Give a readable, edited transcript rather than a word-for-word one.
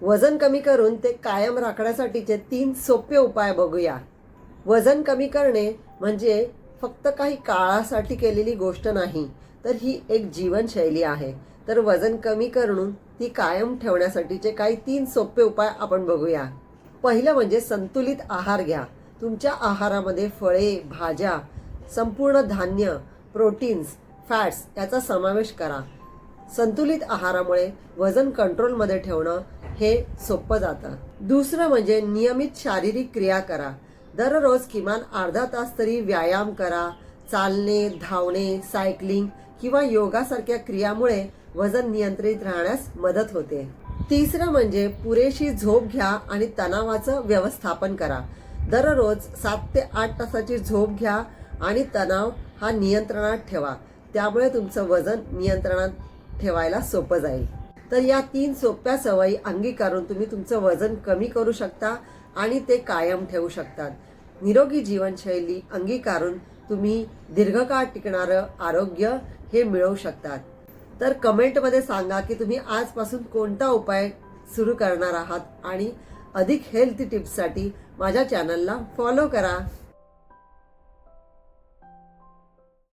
वजन कमी करून ते कायम राखण्यासाठीचे 3 सोपे उपाय बघूया. वजन कमी करणे म्हणजे फक्त काही काळासाठी केलेली गोष्ट नाही, तर ही एक जीवनशैली आहे. तर वजन कमी करून ती कायम ठेवण्यासाठीचे काही 3 सोपे उपाय आपण बघूया. पहिलं म्हणजे संतुलित आहार घ्या. तुमच्या आहारामध्ये फळे, भाज्या, संपूर्ण धान्य, प्रोटीन्स, फॅट्स याचा समावेश करा. संतुलित आहारामुळे वजन कंट्रोलमध्ये ठेवणं हे सोपं जातं. दुसरं म्हणजे नियमित शारीरिक क्रिया करा. दररोज किमान अर्धा तास तरी व्यायाम करा. चालणे, धावणे, सायकलिंग किंवा योगासारख्या क्रियामुळे वजन नियंत्रित राहण्यास मदत होते. तिसरं म्हणजे पुरेशी झोप घ्या आणि तणावाचं व्यवस्थापन करा. दररोज 7 ते 8 तासाची झोप घ्या आणि तणाव हा नियंत्रणात ठेवा. त्यामुळे तुमचं वजन नियंत्रणात ठेवायला सोपं जाईल. तर या 3 सोप्या सवयी अंगीकारून तुम्ही तुमचं वजन कमी करू शकता आणि ते कायम ठेवू शकतात. निरोगी जीवनशैली अंगीकारून तुम्ही दीर्घकाळ टिकणारं आरोग्य हे मिळवू शकतात. तर कमेंटमध्ये सांगा की तुम्ही आजपासून कोणता उपाय सुरू करणार आहात आणि अधिक हेल्थ टिप्ससाठी माझ्या चॅनलला फॉलो करा.